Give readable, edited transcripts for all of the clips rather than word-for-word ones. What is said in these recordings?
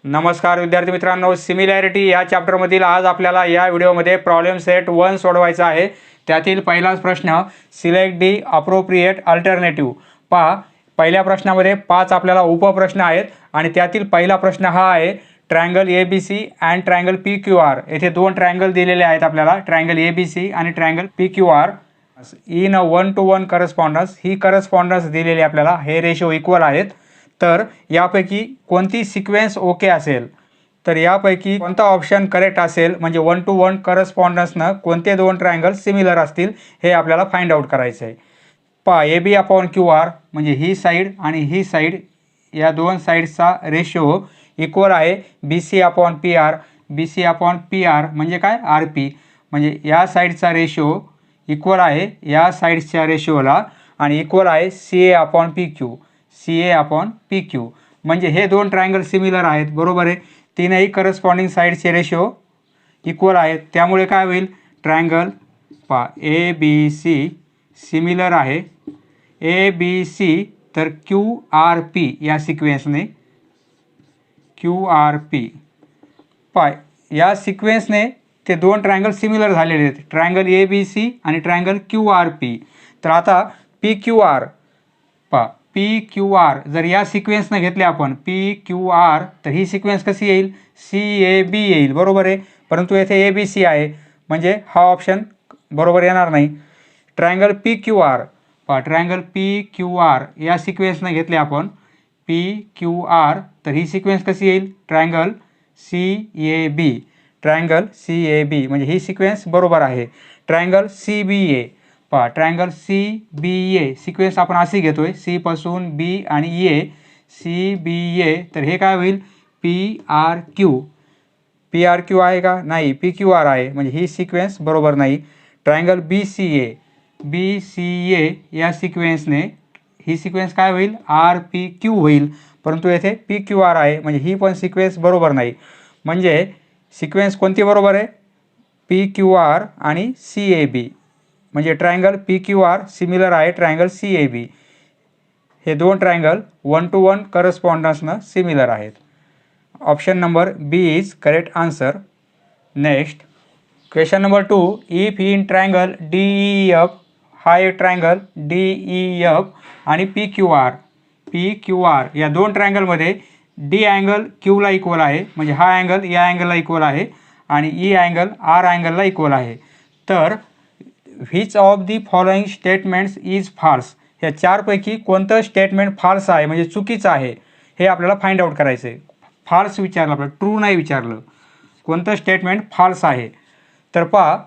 नमस्कार विद्यार्थी मित्रांनो, सिमिलॅरिटी या चॅप्टरमधील आज आपल्याला या व्हिडिओमध्ये प्रॉब्लेम सेट 1 सोडवायचा आहे। त्यातील पहिलाच प्रश्न सिलेक्ट दी अप्रोप्रिएट अल्टरनेटिव्ह। पहा, पहिल्या प्रश्नामध्ये 5 आपल्याला उपप्रश्न आहेत आणि त्यातील पहिला प्रश्न हा आहे triangle ABC and triangle PQR। येथे दोन ट्रायंगल दिलेले आहेत आपल्याला, ट्रायंगल ABC आणि triangle PQR in a 1-to-1 correspondence. He correspondence दिलेली आपल्याला, हे रेशो इक्वल आहेत। तर यापैकी कोणती सिक्वेन्स ओके असेल, तर यापैकी कोणता ऑप्शन करेक्ट असेल, म्हणजे 1-to-1 करस्पॉन्डन्सनं कोणते दोन ट्रायंगल सिमिलर असतील हे आपल्याला फाइंड आउट करायचं आहे। पहा, AB/QR म्हणजे ही साईड आणि ही साईड, या दोन साईड्सचा रेशो इक्वल आहे BC/PR। BC/PR म्हणजे काय, RP, म्हणजे या साईडचा रेशो इक्वल आहे या साईड्सच्या रेशोला आणि इक्वल आहे CA/PQ। CA/PQ म्हणजे हे दोन ट्रायंगल सिमिलर आहेत, बरोबर आहे। तीनही करस्पॉन्डिंग साईडचे रेशो इक्वल आहेत, त्यामुळे काय होईल, ट्रायंगल पहा ABC सिमिलर आहे ABC तर QRP या सिक्वेन्सने, QRP पहा या सिक्वेन्सने ते दोन ट्रायंगल सिमिलर झालेले आहेत, ट्रायंगल ABC आणि ट्रायंगल QRP। तर आता PQR पहा, PQR जर या सिक्वेन्सनं घेतले आपण PQR, तर ही सिक्वेन्स कशी येईल, CAB येईल, बरोबर आहे। परंतु येथे ABC आहे म्हणजे हा ऑप्शन बरोबर येणार नाही। ट्रायंगल PQR पहा, ट्रायंगल PQR या सिक्वेन्सनं घेतले आपण PQR, तर ही सिक्वेन्स कशी येईल, ट्रायंगल CAB। ट्रायंगल CAB म्हणजे ही सिक्वेन्स बरोबर आहे। ट्रायंगल CBA पहा, ट्रायंगल CBA सिक्वेन्स आपण अशी घेतोय, C पासून B आणि A, CBA, तर हे काय होईल, PRQ। PRQ आहे का, नाही, PQR आहे, म्हणजे ही सिक्वेन्स बरोबर नाही। ट्रायंगल BCA या सिक्वेन्सने ही सिक्वेन्स काय होईल, RPQ होईल, परंतु येथे PQR आहे, म्हणजे ही पण सिक्वेन्स बरोबर नाही। म्हणजे सिक्वेन्स कोणती बरोबर आहे, PQR आणि CAB, म्हणजे ट्रायंगल PQR सिमिलर आहे ट्रायंगल CAB। हे दोन ट्रायंगल 1-to-1 करस्पॉन्डन्सनं सिमिलर आहेत। Option number B is correct answer. Next question number 2, if in triangle DEF, हा एक ट्रायंगल DEF आणि PQR या दोन ट्रायंगलमध्ये D अँगल Qला इक्वल आहे, म्हणजे हा अँगल या अँगलला इक्वल आहे आणि E अँगल R अँगलला इक्वल आहे। तर which of the following statements is false, या चारपैकी कोणतं स्टेटमेंट फाल्स आहे, म्हणजे चुकीचं आहे, हे आपल्याला फाइंड आउट करायचं आहे। फाल्स विचारलं आपल्याला, ट्रू नाही विचारलं, कोणतं स्टेटमेंट फाल्स आहे। तर पहा,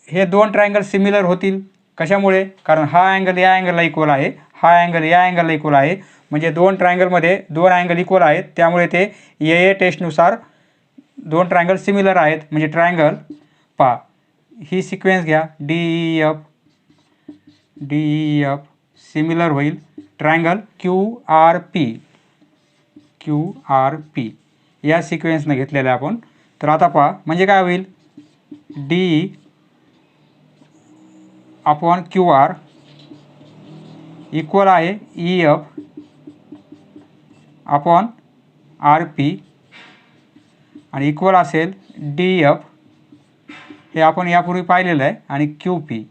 हे दोन ट्रायंगल सिमिलर होतील, कशामुळे, कारण हा अँगल या अँगलला इक्वल आहे, हा अँगल या अँगलला इक्वल आहे, म्हणजे दोन ट्रायंगलमध्ये दोन अँगल इक्वल आहेत, त्यामुळे ते AA टेस्टनुसार दोन ट्रायंगल सिमिलर आहेत। म्हणजे ट्रायंगल पहा, ही सिक्वेन्स घ्या, DEF सिमिलर होईल ट्रायंगल QRP या सिक्वेन्सनं घेतलेलं आपण। तर आता पहा, म्हणजे काय होईल, D/QR इक्वल आहे EF/RP आणि इक्वल असेल DF, हे आपण यापूर्वी पाहिलेलं आहे, आणि QP,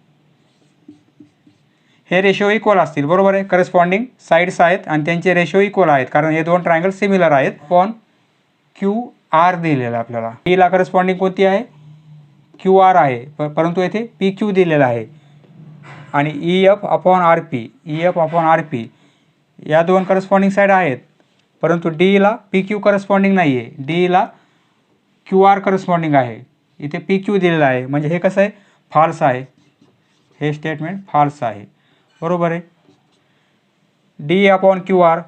हे रेशो इक्वल असतील, बरोबर आहे। करस्पॉन्डिंग साईड्स आहेत आणि त्यांचे रेशो इक्वल आहेत, कारण हे दोन ट्रायंगल सिमिलर आहेत। अपॉन QR दिलेलं आपल्याला, ला करस्पॉन्डिंग कोणती आहे, QR आहे, परंतु येथे PQ दिलेला आहे, आणि EF/RP या दोन करस्पॉन्डिंग साईड आहेत, परंतु Dला PQ करस्पॉन्डिंग नाही आहे, Dला QR करस्पॉन्डिंग आहे, इथे PQ दिलेला आहे, म्हणजे हे कसं आहे, फाल्स आहे, हे स्टेटमेंट फाल्स आहे, बरोबर आहे। DE/QR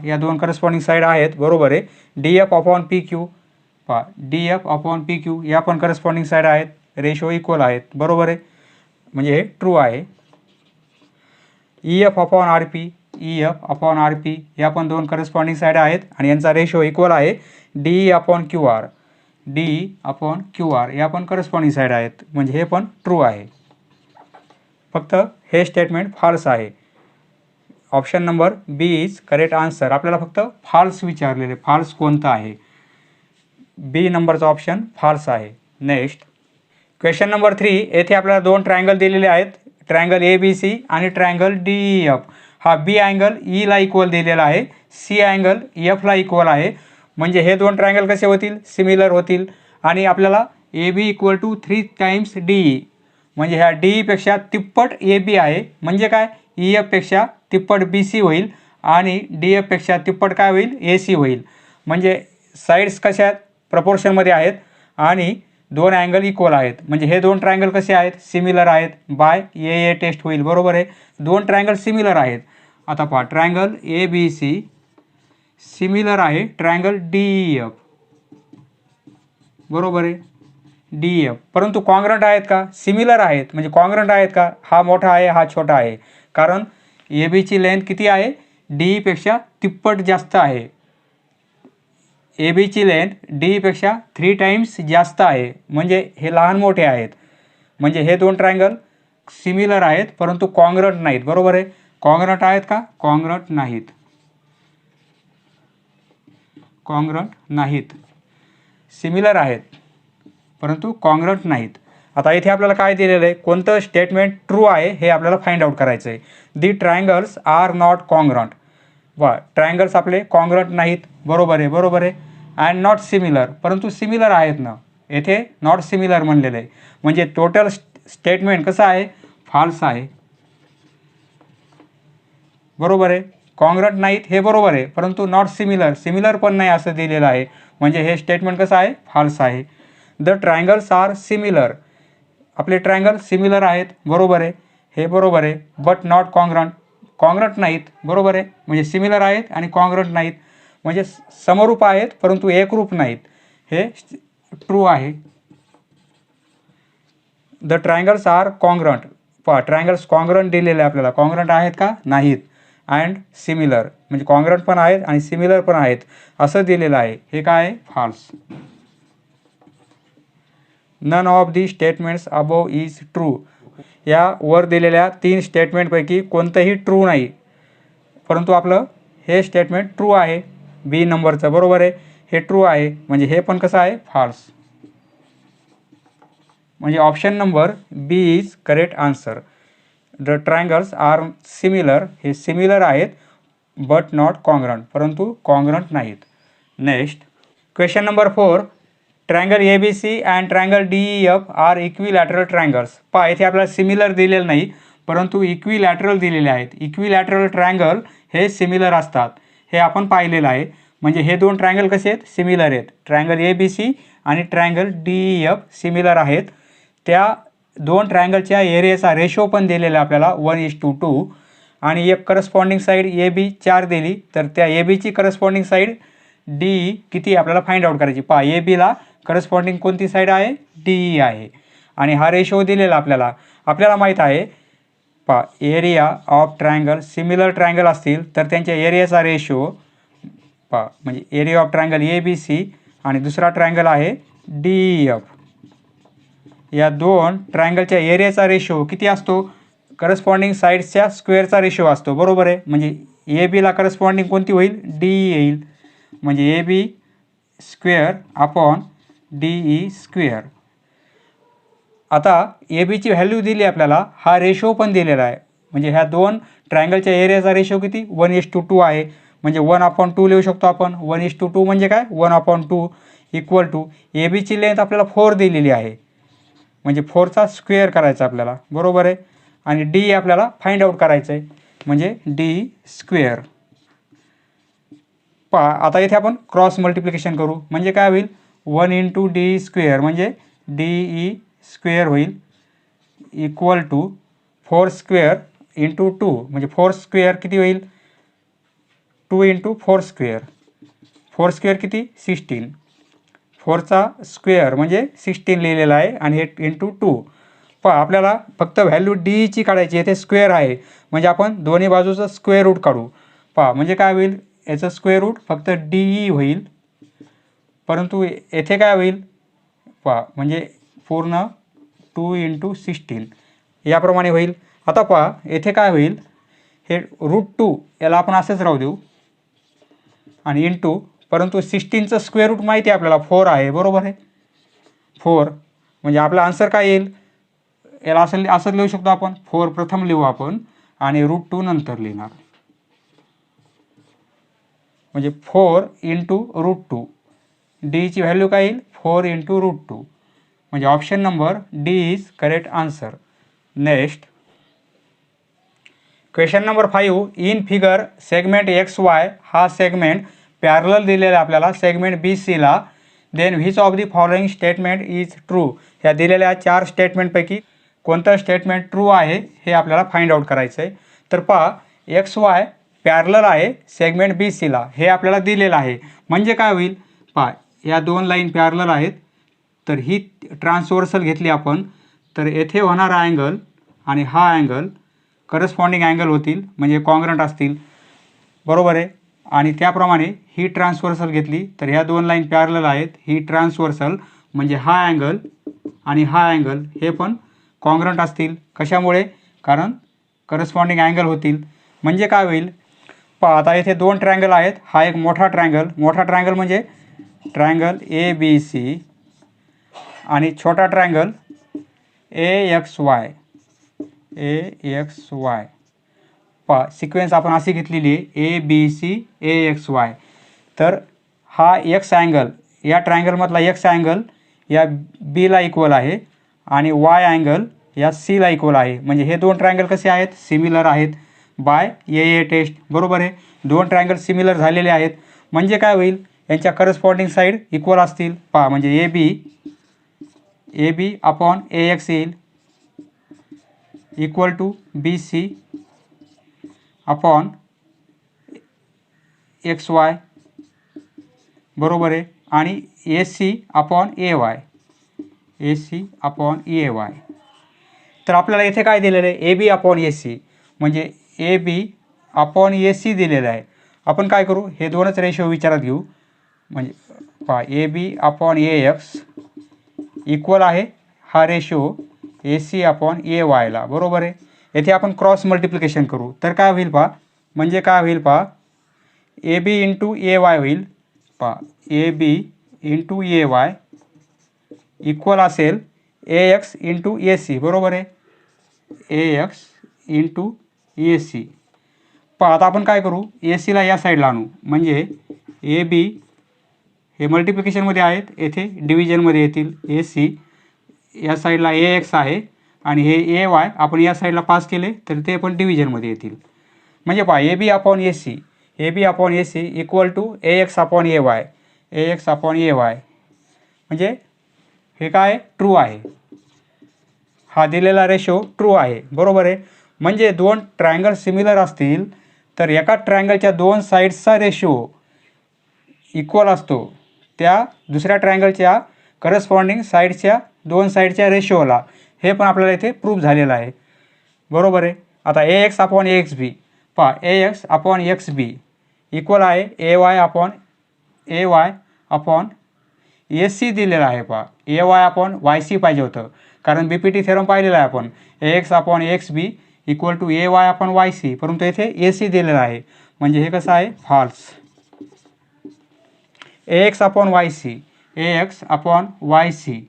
या दोन करस्पॉन्डिंग साईड आहेत, बरोबर आहे। DF/PQ पहा, DF/PQ या पण करस्पॉन्डिंग साईड आहेत, रेशो इक्वल आहेत, बरोबर आहे, म्हणजे हे ट्रू आहे। EF/RP या पण दोन करस्पॉन्डिंग साईड आहेत आणि यांचा रेशो इक्वल आहे। DE/QR या पण करस्पॉन्डिंग साईड आहेत, म्हणजे हे पण ट्रू आहे, फक्त हे स्टेटमेंट फाल्स आहे। Option number B is correct answer. आपल्याला फक्त फाल्स विचारलेले, फाल्स कोणतं आहे. बी नंबरचा ऑप्शन फाल्स आहे. Next question number 3. येथे आपल्याला दोन ट्रायंगल दिलेले आहेत, ट्रायंगल ABC आणि ट्रायंगल DEF. हा बी अँगल ईला इक्वल दिलेला आहे, सी अँगल एफला इक्वल आहे. म्हणजे हे दोन ट्रायंगल कसे होतील, सिमिलर होतील. आणि आपल्याला AB equal to 3 times DE, म्हणजे ह्या DEपेक्षा तिप्पट AB आहे. म्हणजे काय, EFपेक्षा तिप्पट BC होईल आणि DFपेक्षा तिप्पट काय होईल, AC होईल. म्हणजे साईड्स कशा आहेत, प्रपोर्शनमध्ये आहेत आणि दोन अँगल इक्वल आहेत. म्हणजे हे दोन ट्रायंगल कसे आहेत, सिमिलर आहेत. बाय ए टेस्ट होईल. बरोबर आहे, दोन ट्रायंगल सिमिलर आहेत. आता पहा, ट्रायंगल ABC सिमिलर आहे ट्रायंगल DEF. बरोबर आहे, DEF. परंतु कॉन्ग्रंट आहेत का, सिमिलर आहेत. म्हणजे कॉन्ग्रंट आहेत का, हा मोठा आहे हा छोटा आहे. कारण ABची लेंथ किती आहे, DEपेक्षा तिप्पट जास्त आहे. ABची लेंथ DEपेक्षा 3 टाइम्स जास्त आहे. म्हणजे हे लहान मोठे आहेत. म्हणजे हे दोन ट्रायंगल सिमिलर आहेत परंतु कॉन्ग्रंट नाहीत. बरोबर आहे, कॉन्ग्रंट आहेत का, कॉन्ग्रंट नाहीत. कॉन्ग्रंट नाहीत, सिमिलर आहेत परंतु कॉन्ग्रंट नाहीत. आता इथे आपल्याला काय दिलेलं आहे, कोणतं स्टेटमेंट ट्रू आहे हे आपल्याला फाइंड आउट करायचं आहे. दी ट्रायंगल्स आर नॉट कॉन्ग्रंट. वा, ट्रायंगल्स आपले कॉन्ग्रंट नाहीत. बरोबर आहे, बरोबर आहे. अँड नॉट सिमिलर, परंतु सिमिलर आहेत ना, येथे नॉट सिमिलर म्हणलेलं आहे. म्हणजे टोटल स्टेटमेंट कसं आहे, फाल्स आहे. बरोबर आहे, कॉन्ग्रंट नाहीत हे बरोबर आहे, परंतु नॉट सिमिलर, सिमिलर पण नाही असं दिलेलं आहे. म्हणजे हे स्टेटमेंट कसं आहे, फाल्स आहे. द ट्रायंगल्स आर सिमिलर, आपले ट्रायंगल सिमिलर आहेत. बरोबर आहे, हे बरोबर आहे. बट नॉट कॉन्ग्रंट, कॉन्ग्रंट नाहीत. बरोबर आहे, म्हणजे सिमिलर आहेत आणि कॉन्ग्रंट नाहीत. म्हणजे समरूप आहेत परंतु एकरूप नाहीत. हे ट्रू आहे. The triangles are congruent. पहा, ट्रायंगल्स कॉन्ग्रंट दिलेले आपल्याला, कॉन्ग्रंट आहेत का, नाहीत. अँड सिमिलर, म्हणजे कॉन्ग्रंट पण आहेत आणि सिमिलर पण आहेत असं दिलेलं आहे. हे काय आहे, false. None of the statements above is true. या वर दिलेल्या 3 स्टेटमेंटपैकी कोणतंही ट्रू नाही, परंतु आपलं हे स्टेटमेंट ट्रू आहे. बी नंबरचं बरोबर आहे, हे ट्रू आहे. म्हणजे हे पण कसं आहे, फाल्स. म्हणजे option number B is correct answer. The triangles are similar, हे सिमिलर आहेत बट नॉट कॉन्ग्रंट, परंतु कॉन्ग्रंट नाहीत. Next question number 4. Triangle ABC and triangle DEF are equilateral triangles. पहा, इथे आपल्याला सिमिलर दिलेलं नाही परंतु इक्विलॅटरल दिलेले आहेत. इक्विलॅटरल ट्रायंगल हे सिमिलर असतात, हे आपण पाहिलेलं आहे. म्हणजे हे दोन ट्रायंगल कसे आहेत, सिमिलर आहेत. ट्रायंगल ABC आणि ट्रायंगल DEF सिमिलर आहेत. त्या दोन ट्रायंगलच्या एरियाचा रेशो पण दिलेला आपल्याला 1:2. आणि एक करस्पॉन्डिंग साईड AB 4 दिली, तर त्या ABची करस्पॉन्डिंग साईड DE किती आपल्याला फाइंड आउट करायची. पहा, ABला करस्पॉन्डिंग कोणती साईड आहे, DE आहे. आणि हा रेशो दिलेला आपल्याला माहीत आहे. पहा, area of triangle, similar triangle असतील तर त्यांच्या एरियाचा रेशो पहा, म्हणजे एरिया ऑफ ट्रायंगल ABC आणि दुसरा ट्रायंगल आहे DEF. या दोन ट्रायंगलच्या एरियाचा रेशो किती असतो, करस्पॉन्डिंग साईड्सच्या स्क्वेअरचा रेशो असतो. बरोबर आहे, म्हणजे ABला करस्पॉन्डिंग कोणती होईल, DE येईल. म्हणजे AB square upon DE square. आता ABची व्हॅल्यू दिली आपल्याला, हा रेशो पण दिलेला आहे. म्हणजे ह्या दोन ट्रायंगलच्या एरियाचा रेशो किती, 1:2 आहे. म्हणजे 1/2 लिहू शकतो आपण. 1:2 म्हणजे काय, 1/2 इक्वल टू ABची लेंथ आपल्याला 4 दिलेली आहे, म्हणजे 4चा स्क्वेअर करायचा आपल्याला. बरोबर आहे. आणि DE आपल्याला फाइंड आउट करायचं आहे, म्हणजे DE स्क्वेअर. पहा, आता इथे आपण क्रॉस मल्टिप्लिकेशन करू. म्हणजे काय होईल, 1 × DE स्क्वेअर म्हणजे DE स्क्वेअर होईल इक्वल टू 4 स्क्वेअर × 2, म्हणजे 4 स्क्वेअर किती होईल, 2 × 4 स्क्वेअर. 4 स्क्वेअर किती, 16. 4चा स्क्वेअर म्हणजे 16 लिहिलेला आहे आणि हे × 2. पहा, आपल्याला फक्त व्हॅल्यू DEची काढायची. येथे स्क्वेअर आहे म्हणजे आपण दोन्ही बाजूचं स्क्वेअर रूट काढू. पहा, म्हणजे काय होईल, याचं स्क्वेअर रूट फक्त DE होईल, परंतु येथे काय होईल, पहा, म्हणजे पूर्ण 2 × 16 याप्रमाणे होईल. आता पहा, येथे काय होईल, हे √2 याला आपण असंच राहू देऊ आणि इंटू, परंतु 16चं स्क्वेअर रूट माहिती आहे आपल्याला 4 आहे, बरोबर आहे. 4 म्हणजे आपला आन्सर काय येईल, याला असं लिहू शकतो आपण, 4 प्रथम लिहू आपण आणि √2 नंतर लिहिणार, म्हणजे 4 इंटू √2. डीची व्हॅल्यू काय येईल, 4 इंटू √2. म्हणजे option number D is correct answer. Next question number 5. In figure segment XY हा सेगमेंट पॅरलल दिलेला आपल्याला सेगमेंट BCला. Then which of the following statement is true. ह्या दिलेल्या 4 स्टेटमेंटपैकी कोणतं स्टेटमेंट ट्रू आहे हे आपल्याला फाइंड आउट करायचं आहे. तर पहा, XY पॅरलल आहे सेगमेंट BCला, हे आपल्याला दिलेलं आहे. म्हणजे काय होईल, पहा या 2 लाईन पॅरलल आहेत, तर ही ट्रान्सव्हर्सल घेतली आपण, तर येथे होणारा अँगल आणि हा अँगल करस्पॉन्डिंग अँगल होतील, म्हणजे कॉन्ग्रंट असतील, बरोबर आहे. आणि त्याप्रमाणे ही ट्रान्सव्हर्सल घेतली तर ह्या 2 लाईन पॅरलल आहेत, ही ट्रान्सव्हर्सल म्हणजे हा अँगल आणि हा अँगल हे पण कॉन्ग्रंट असतील. कशामुळे, कारण करस्पॉन्डिंग अँगल होतील. म्हणजे काय होईल, पहा आता येथे 2 ट्रायंगल आहेत, हा एक मोठा ट्रायंगल म्हणजे ट्रायंगल ABC आणि छोटा ट्रायंगल AXY. पहा सिक्वेन्स आपण अशी घेतलेली आहे ABC AXY. तर हा एक्स अँगल, या ट्रायंगलमधला एक्स अँगल या बीला इक्वल आहे आणि वाय अँगल या सीला इक्वल आहे. म्हणजे हे 2 ट्रायंगल कसे आहेत, सिमिलर आहेत बाय AA टेस्ट, बरोबर आहे. 2 ट्रायंगल सिमिलर झालेले आहेत म्हणजे काय होईल, यांच्या करस्पॉन्डिंग साईड इक्वल असतील. पहा म्हणजे AB अपॉन AX येईल equal to BC upon XY, बरोबर आहे. आणि AC अपॉन AY. तर आपल्याला इथे काय दिलेलं आहे, AB अपॉन AC, म्हणजे AB अपॉन AC दिलेलं आहे. आपण काय करू, हे 2च रेशो विचारात घेऊ. म्हणजे पहा AB अपॉन AX इक्वल आहे हा रेशो AC अपॉन AYला, बरोबर आहे. येथे आपण क्रॉस मल्टिप्लिकेशन करू तर काय होईल पहा, म्हणजे काय होईल पहा, AB इंटू AY होईल. पहा AB इंटू AY इक्वल असेल AX इंटू AC, बरोबर आहे. AX into AC. पहा आता आपण काय करू, ACला या साईडला आणू, म्हणजे AB हे मल्टिप्लिकेशनमध्ये आहेत, येथे डिव्हिजनमध्ये येतील. AC या साईडला AX आहे आणि हे AY आपण या साईडला पास केले तर ते पण डिव्हिजनमध्ये येतील. म्हणजे पहा AB upon AC equal to AX upon AY. म्हणजे हे काय ट्रू आहे, हा दिलेला रेशो ट्रू आहे, बरोबर आहे. म्हणजे 2 ट्रायंगल सिमिलर असतील तर एका ट्रायंगलच्या 2 साईड्सचा रेशो इक्वल असतो त्या दुसऱ्या ट्रायंगलच्या करस्पॉन्डिंग साईडच्या 2 साईडच्या रेशोला. हे पण आपल्याला इथे प्रूफ झालेलं आहे, बरोबर आहे. आता AX अपॉन AXB, पहा AX अपॉन XB इक्वल आहे AY अपॉन AC दिलेला आहे. पहा AY अपॉन YC पाहिजे होतं, कारण BPT थेरम पाहिलेला आहे आपण. AX upon AXB equal to AY upon YC, परंतु येथे AC दिलेला आहे, म्हणजे हे कसं आहे, फॉल्स. AX अपॉन YC,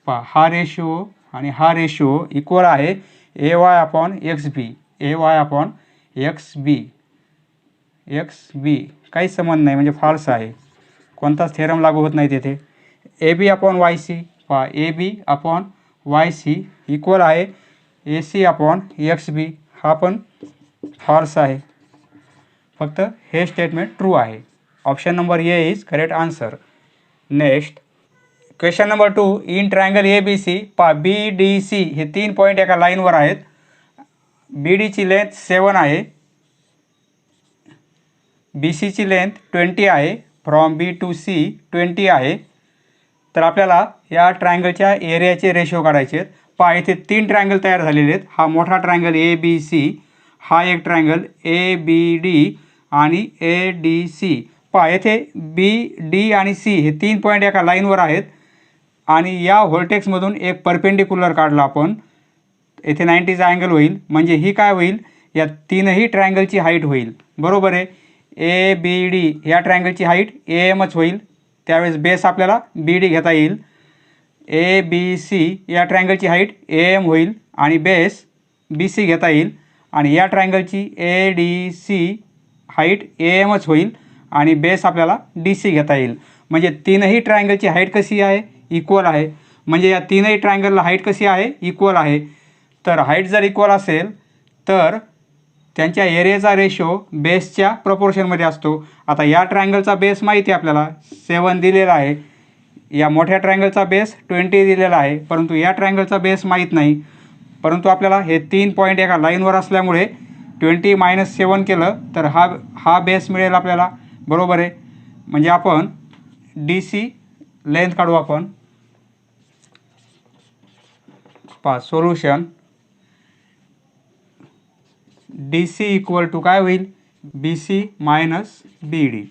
पहा हा रेशो आणि हा रेशो इक्वल आहे AY अपॉन XB. काहीच संबंध नाही, म्हणजे फॉल्स आहे, कोणताच थेरम लागू होत नाही तेथे. AB अपॉन YC, पहा AB अपॉन YC इक्वल आहे AC अपॉन XB, हा पण फॉल्स आहे. फक्त हे स्टेटमेंट ट्रू आहे. Option number A is correct answer. Next question number 2. In triangle ABC, पहा BDC हे 3 पॉईंट एका लाईनवर आहेत. BDची लेंथ 7 आहे, BCची लेंथ 20 आहे, फ्रॉम B टू C 20 आहे. तर आपल्याला या ट्रायंगलच्या एरियाचे रेशो काढायचे आहेत. पहा इथे 3 ट्रायंगल तयार झालेले आहेत. हा मोठा ट्रायंगल ABC, हा एक ट्रायंगल ABD आणि ADC. पहा येथे BD आणि C हे 3 पॉईंट एका लाईनवर आहेत आणि या व्हर्टेक्समधून एक परपेंडिक्युलर काढला आपण, येथे 90चा अँगल होईल. म्हणजे ही काय होईल, या तीनही ट्रायंगलची हाईट होईल, बरोबर आहे. ए बी डी या ट्रायंगलची हाईट ए एमच होईल, त्यावेळेस बेस आपल्याला बी डी घेता येईल. ए बी सी या ट्रायंगलची हाईट ए एम होईल आणि बेस बी सी घेता येईल. आणि या ट्रायंगलची ए डी सी हाईट ए एमच होईल आणि बेस आपल्याला डी सी घेता येईल. म्हणजे तीनही ट्रायंगलची हाईट कशी आहे, इक्वल आहे. म्हणजे या तीनही ट्रायंगलला हाईट कशी आहे, इक्वल आहे. तर हाईट जर इक्वल असेल तर त्यांच्या एरियाचा रेशो बेसच्या प्रपोर्शनमध्ये असतो. आता या ट्रायंगलचा बेस माहिती आहे आपल्याला 7 दिलेला आहे, या मोठ्या ट्रायंगलचा बेस 20 दिलेला आहे, परंतु या ट्रायंगलचा बेस माहीत नाही. परंतु आपल्याला हे 3 पॉईंट एका लाईनवर असल्यामुळे 20 - 7 केलं तर हा बेस मिळेल आपल्याला, बरोबर आहे. म्हणजे आपण डी सी लेंथ काढू आपण. पहा solution, D C equal to काय होईल, B C minus B D.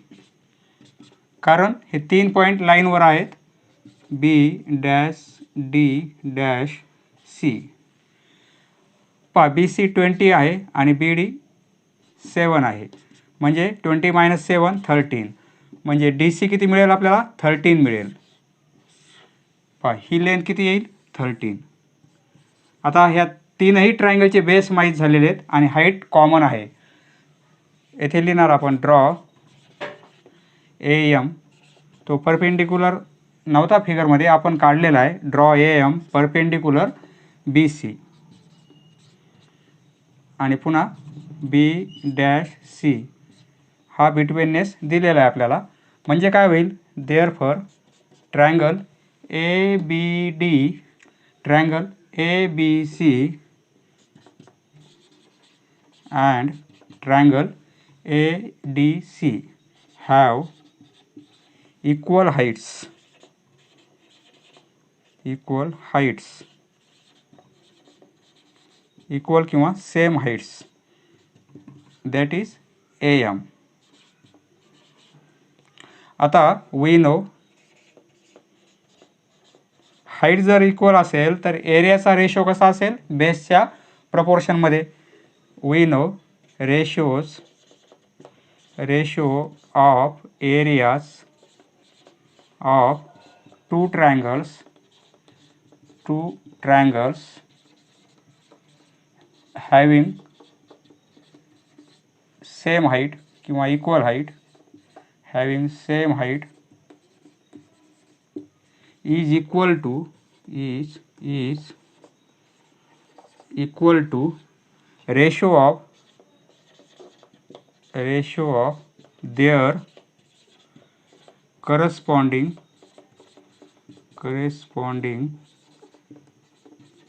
कारण हे 3 पॉईंट लाईनवर आहेत, B dash D dash C. पहा बी सी 20 आहे आणि बी डी 7 आहे, म्हणजे 20 - 7 13. म्हणजे डी सी किती मिळेल आपल्याला, 13 मिळेल. पहा ही लेंथ किती येईल, 13. आता ह्या तीनही ट्रायंगलचे बेस माहीत झालेले आहेत आणि हाईट कॉमन आहे. येथे लिहिणार आपण ड्रॉ ए एम. तो परपेंडिक्युलर नव्हता फिगरमध्ये, आपण काढलेला आहे. Draw A M perpendicular B C. आणि पुन्हा बी डॅश सी हा बिटवीननेस दिलेला आहे आपल्याला. म्हणजे काय होईल, therefore triangle A B D, triangle A B C and triangle ADC have equal heights. Equal किंवा same heights, that is AM. आता we know हाईट जर इक्वल असेल तर एरियाचा रेशो कसा असेल, बेसच्या प्रपोर्शनमध्ये. We know ratio of areas of two triangles having same height किंवा equal height, having same height is equal to ratio of their corresponding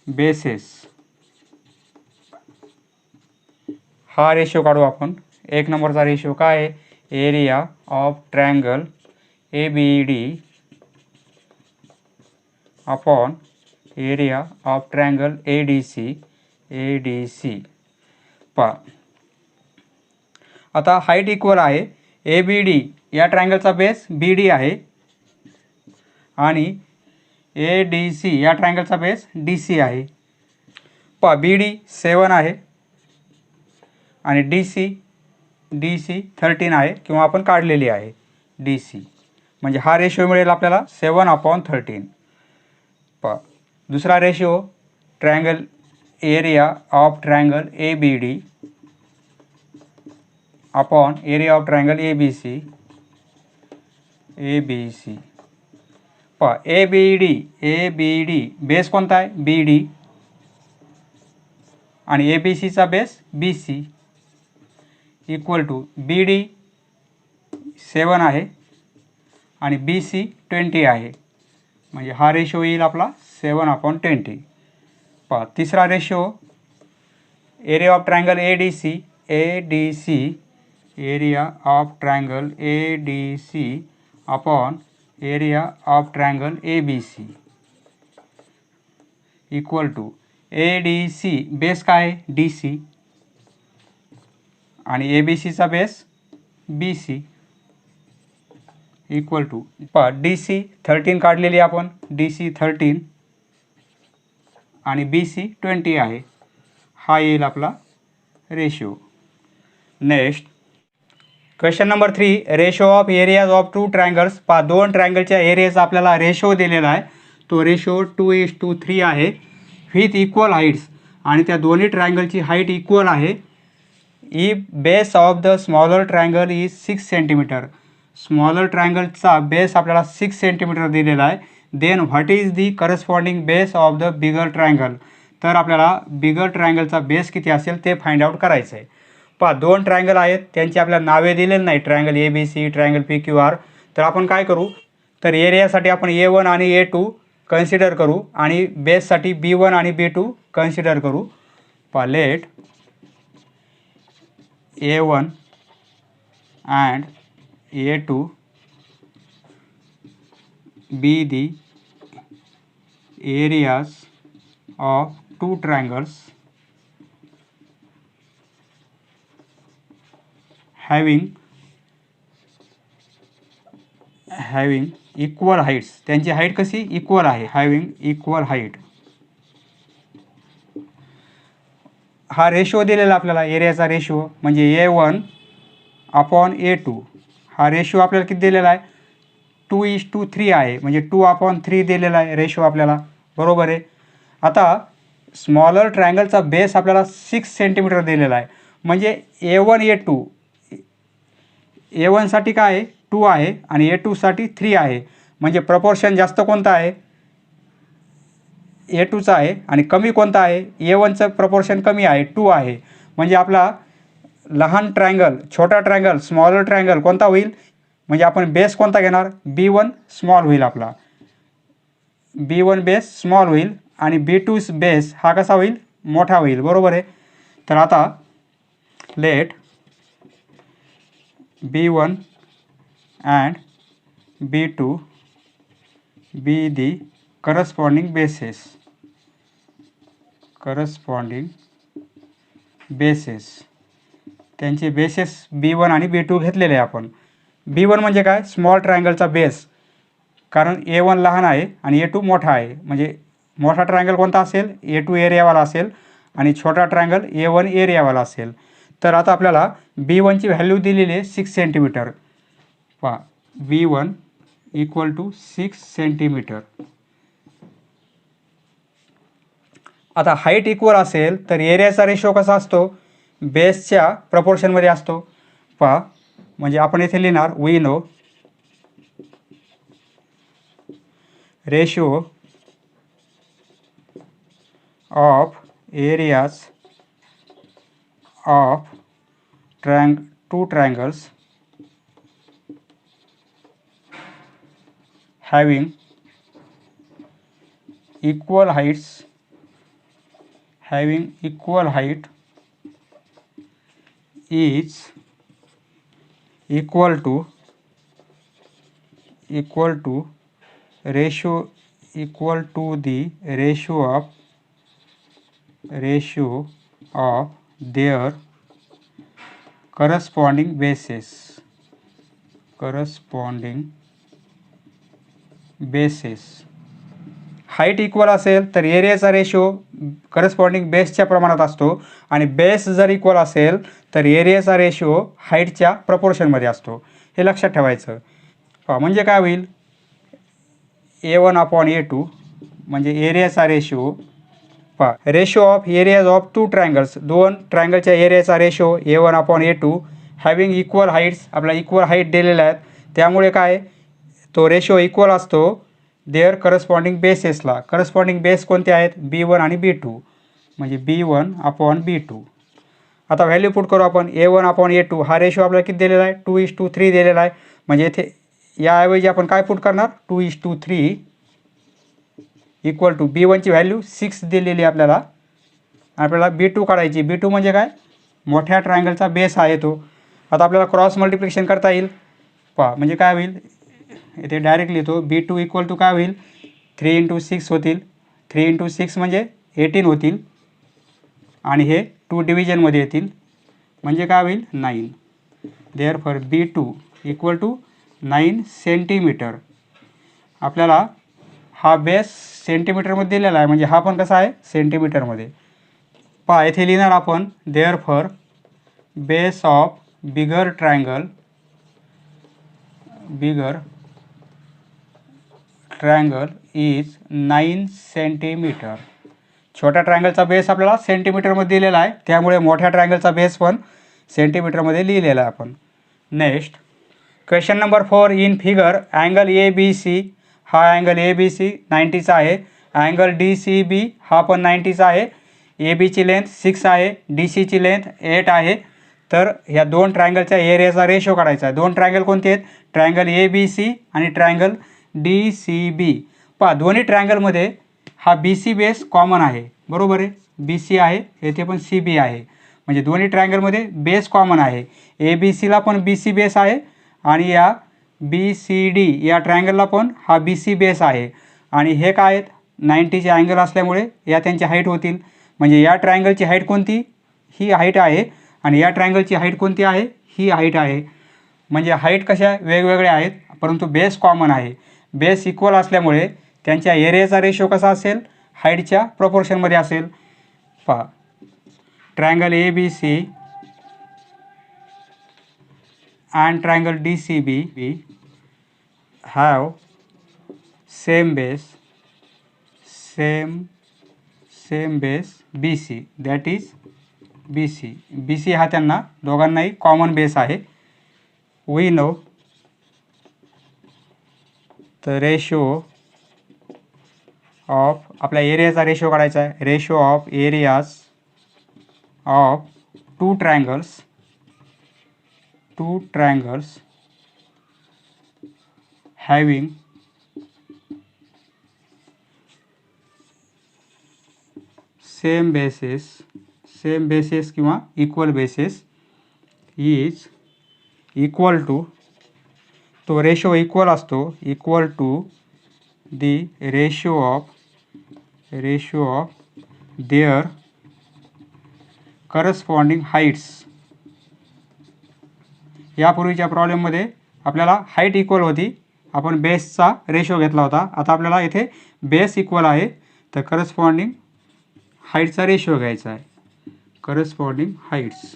bases. हा ratio काढू आपण. 1 नंबरचा रेशो काय आहे, area of triangle A B D upon area of triangle A D C. पहा आता height equal आहे. ए बी डी या ट्रायंगलचा बेस बी डी आहे आणि ए डी सी या ट्रायंगलचा बेस डी सी आहे. पहा बी डी 7 आहे आणि डी सी 13 आहे, किंवा आपण काढलेली आहे डी सी. म्हणजे हा रेशो मिळेल आपल्याला 7/13. पहा दुसरा ratio, triangle area of triangle A B D upon area of triangle A B C. पहा ए बी डी बेस कोणता आहे, बी डी, आणि ए बी सीचा base B C. Equal to B D 7 आहे आणि बी सी 20 आहे. म्हणजे हा रेशो येईल आपला 7/20. पहा तिसरा ratio, area of triangle A D C, area of triangle A D C upon area of triangle A B C. Equal to A D C base काय आहे, डी सी, आणि ए बी सीचा base B C. Equal to पहा D C 13 काढलेली आपण, D C 13 आणि B C 20 आहे. हा येईल आपला ratio. Next question number 3, ratio of areas of two triangles. पहा, दोन ट्रायंगलच्या एरियाचा आपल्याला रेशो दिलेला आहे. तो रेशो 2:3 आहे विथ इक्वल हाईट्स, आणि त्या दोन्ही ट्रायंगलची हाईट इक्वल आहे. If base of the smaller triangle is 6 centimetre. Smaller ट्रायंगलचा बेस आपल्याला 6 सेंटीमीटर दिलेला आहे. Then what is the corresponding base of the bigger triangle. तर आपल्याला बिगर ट्रायंगलचा बेस किती असेल ते फाइंड आउट करायचं आहे. पहा, दोन ट्रायंगल आहेत, त्यांची आपल्याला नावे दिलेली नाही, ट्रायंगल ABC, ट्रायंगल PQR. तर आपण काय करू, तर एरियासाठी आपण A1 आणि A2 कन्सिडर करू आणि बेससाठी B1 आणि B2 कन्सिडर करू. पहा, late A1 and A2 be the areas of two triangles having equal heights. त्यांची हाईट कशी इक्वल आहे, हॅविंग इक्वल हाईट. हा रेशो दिलेला आपल्याला, एरियाचा रेशो म्हणजे A1 अपॉन A2. हा रेशो आपल्याला किती दिलेला आहे, 2:3 आहे, म्हणजे 2/3 दिलेला आहे रेशो आपल्याला, बरोबर आहे. आता स्मॉलर ट्रायंगलचा बेस आपल्याला 6 सेंटीमीटर दिलेला आहे, म्हणजे A1 A2, A1 साठी काय आहे 2 आहे आणि A2 साठी 3 आहे. म्हणजे प्रपोर्शन जास्त कोणता आहे, A2चा आहे, आणि कमी कोणता आहे, A1चं प्रपोर्शन कमी आहे, 2 आहे. म्हणजे आपला लहान ट्रायंगल, छोटा ट्रायंगल, स्मॉलर ट्रायंगल कोणता होईल, म्हणजे आपण बेस कोणता घेणार, B1 स्मॉल होईल आपला, B1 बेस स्मॉल होईल आणि B2 बेस हा कसा होईल, मोठा होईल, बरोबर आहे. तर आता let B1 and B2 be the corresponding bases. त्यांचे बेसेस B1 आणि B2 घेतलेले आहे आपण. B1 म्हणजे काय, स्मॉल ट्रायंगलचा बेस, कारण A1 लहान आहे आणि A2 मोठा आहे. म्हणजे मोठा ट्रायंगल कोणता असेल, A2 एरियावाला असेल आणि छोटा ट्रायंगल A1 एरियावाला असेल. तर आता आपल्याला B1ची व्हॅल्यू दिलेली आहे 6 सेंटीमीटर. पहा, B1 इक्वल टू 6 सेंटीमीटर. आता हाईट इक्वल असेल तर एरियाचा रेशो कसा असतो, बेसच्या प्रपोर्शनमध्ये असतो. पहा, म्हणजे आपण इथे लिहिणार we know ratio of areas of two triangles having equal height is equal to ratio the ratio of their corresponding bases. Height equal असेल तर एरियाचा रेशो करस्पॉन्डिंग बेसच्या प्रमाणात असतो, आणि बेस जर इक्वल असेल तर एरियाचा रेशो हाईटच्या प्रपोर्शनमध्ये असतो. हे लक्षात ठेवायचं. म्हणजे काय होईल, A1 अपॉन A2 म्हणजे एरियाचा ratio. Ratio of areas of two triangles, दोन ट्रायंगलच्या एरियाचा ratio A1 upon A2 having equal heights. आपला इक्वल हाईट दिलेल्या आहेत, त्यामुळे काय तो रेशो इक्वल असतो देअर करस्पॉन्डिंग बेसेसला. करस्पॉन्डिंग बेस कोणते आहेत, B1 आणि B2, म्हणजे B1 अपॉन B2. आता व्हॅल्यू पुट करू आपण. A1 अपॉन A2 हा रेशो आपल्याला किती दिलेला आहे, 2:3 दिलेला आहे. म्हणजे इथे याऐवजी आपण काय पुट करणार, 2:3 इक्वल टू B1ची व्हॅल्यू 6 दिलेली आपल्याला B2 काढायची. B2 म्हणजे काय, मोठ्या ट्रायंगलचा बेस आहे तो. आता आपल्याला क्रॉस मल्टिप्लिकेशन करता येईल. म्हणजे काय होईल, इथे डायरेक्ट लिहितो, B2 इक्वल टू काय होईल, 3 × 6 होतील. 3 × 6 म्हणजे 18 होतील, आणि हे 2 डिव्हिजनमध्ये येतील, म्हणजे काय होईल 9. Therefore B2 equal to 9 centimetre. आपल्याला हा बेस सेंटीमीटरमध्ये दिलेला आहे, म्हणजे हा पण कसा आहे सेंटीमीटरमध्ये. पहा येथे लिहिणार आपण therefore base of bigger triangle is 9 centimetre. छोट्या ट्रायंगलचा बेस आपल्याला सेंटीमीटरमध्ये दिलेला आहे, त्यामुळे मोठ्या ट्रायंगलचा बेस पण सेंटीमीटरमध्ये लिहिलेला आहे आपण. Next question number 4. In figure angle ABC हा अँगल ABC 90चा आहे. अँगल DCB हा पण 90चा आहे. ABची लेंथ 6 आहे, DCची लेंथ 8 आहे. तर ह्या दोन ट्रायंगलच्या एरियाचा रेशो काढायचा आहे. दोन ट्रायंगल कोणते आहेत? ट्रायंगल ABC आणि ट्रायंगल DCB. पहा दोन्ही ट्रायंगलमध्ये हा BC बेस कॉमन आहे, बरोबर आहे. BC आहे, येथे पण CB आहे, म्हणजे दोन्ही ट्रायंगलमध्ये बेस कॉमन आहे. ABCला पण BC बेस आहे आणि या BCD या ट्रायंगलला पण हा BC बेस आहे. आणि हे काय आहेत? 90चे अँगल असल्यामुळे या त्यांची हाईट होतील. म्हणजे या ट्रायंगलची हाईट कोणती? ही हाईट आहे. आणि या ट्रायंगलची हाईट कोणती आहे? ही हाईट आहे. म्हणजे हाईट कशा वेगवेगळ्या आहेत, परंतु बेस कॉमन आहे. बेस इक्वल असल्यामुळे त्यांच्या एरियाचा रेशो कसा असेल? हाईटच्या प्रपोर्शनमध्ये असेल. पहा triangle ABC and triangle DCB have same base BC, that is BC हा त्यांना दोघांनाही कॉमन बेस आहे. we know the ratio of आपल्या एरियाचा रेशो काढायचा आहे. Ratio of areas of two triangles having same bases किंवा equal bases is equal to, तो ratio equal असतो, equal to the ratio of their corresponding heights. यापूर्वीच्या प्रॉब्लेममध्ये आपल्याला हाईट इक्वल होती, आपण बेसचा रेशो घेतला होता. आता आपल्याला इथे बेस इक्वल आहे, तर करस्पॉन्डिंग हाईटचा रेशो घ्यायचा आहे. Corresponding heights.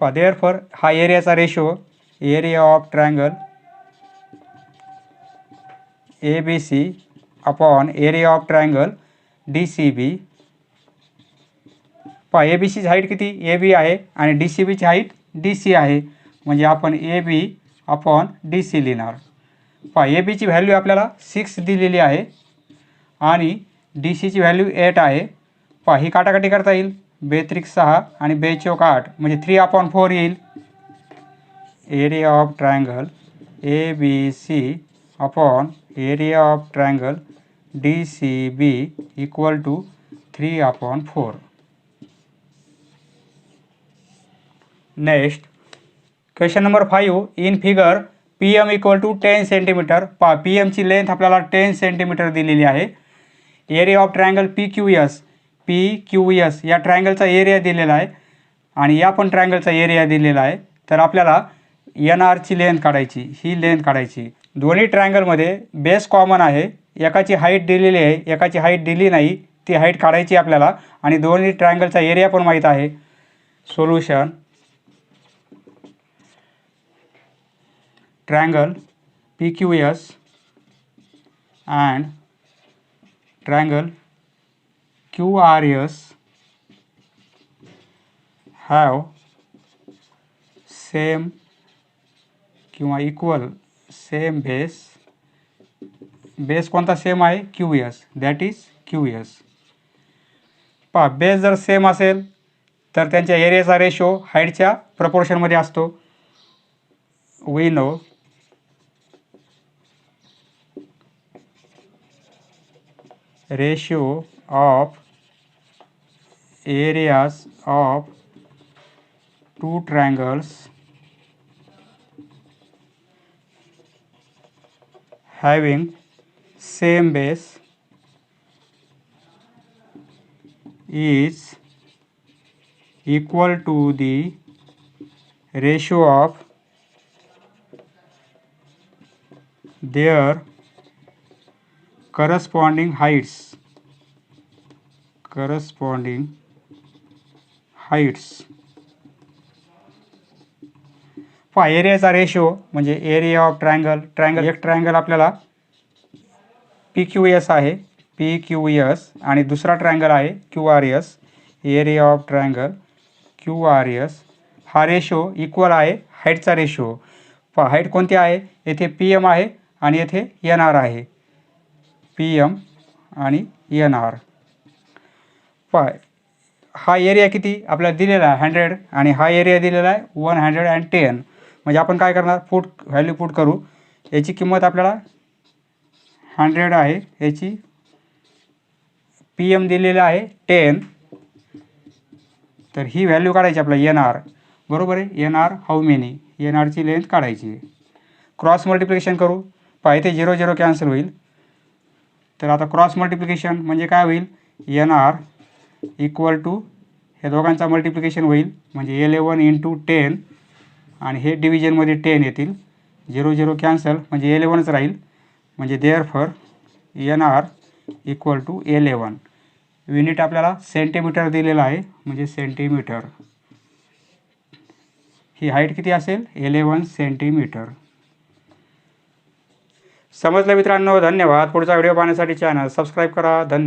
देअरफॉर हा एरियाचा ratio, area of triangle ABC upon area of triangle DCB. ABCची हाईट किती? AB आहे आणि DCBची हाईट DC आहे, म्हणजे आपण AB अपॉन DC लिहिणार. ABची व्हॅल्यू आपल्याला 6 दिलेली आहे आणि DCची व्हॅल्यू 8 आहे. ही काटाकाटी करता येईल. 2 6 आणि 2 8, म्हणजे 3/4 येईल. Area of triangle ABC upon area of triangle DCB equal to 3/4. Next question number 5. In figure PM equal to 10 centimetre. PMची लेंथ आपल्याला 10 सेंटीमीटर दिलेली आहे. एरिया ऑफ ट्रायंगल PQS या ट्रायंगलचा एरिया दिलेला आहे आणि या पण ट्रायंगलचा एरिया दिलेला आहे. तर आपल्याला NRची लेंथ काढायची, ही लेंथ काढायची. दोन्ही ट्रायंगलमध्ये बेस कॉमन आहे. एकाची हाईट दिलेली आहे, एकाची हाईट दिली नाही, ती हाईट काढायची आपल्याला. आणि दोन्ही ट्रायंगलचा एरिया पण माहीत आहे. Solution triangle PQS and triangle QRS have same किंवा इक्वल सेम बेस कोणता सेम आहे? QS, that is QS. Base जर सेम असेल तर त्यांच्या एरियाचा रेशो हाईटच्या प्रपोर्शनमध्ये असतो. we know ratio of areas of two triangles having same base is equal to the ratio of their corresponding heights. Heights. पहा एरियाचा ratio म्हणजे area of triangle एक triangle आपल्याला PQS आहे, PQS, आणि दुसरा ट्रायंगल आहे QRS. Area of triangle QRS. हा ratio equal आहे हाईटचा रेशो. पहा हाईट कोणती आहे, येथे PM आहे आणि येथे NR आहे, PM आणि NR. पहा हा एरिया किती आपल्याला दिलेला आहे 100 आणि हा एरिया दिलेला आहे 110. म्हणजे आपण काय करणार, व्हॅल्यू पुट करू. याची किंमत आपल्याला 100 आहे, याची PM दिलेला आहे 10. तर ही व्हॅल्यू काढायची आपल्याला NR. बरोबर आहे, NR हाऊ मेनी, NRची लेंथ काढायची. क्रॉस मल्टिप्लिकेशन करू. पहा इथे 0 0 कॅन्सल होईल. तर आता क्रॉस मल्टिप्लिकेशन म्हणजे काय होईल, NR इक्वल टू हे दोघांचा मल्टिप्लिकेशन होईल म्हणजे 11 × 10 आणि हे डिव्हिजनमध्ये 10 येतील. 0 0 कॅन्सल म्हणजे 11च राहील. म्हणजे therefore NR equal to 11. Unit आपल्याला सेंटीमीटर दिलेला आहे म्हणजे सेंटीमीटर. ही हाईट किती असेल, 11 सेंटीमीटर. समजलं मित्रांनो, धन्यवाद. पुढचा व्हिडिओ पाहण्यासाठी चॅनल सबस्क्राईब करा. धन्यवाद.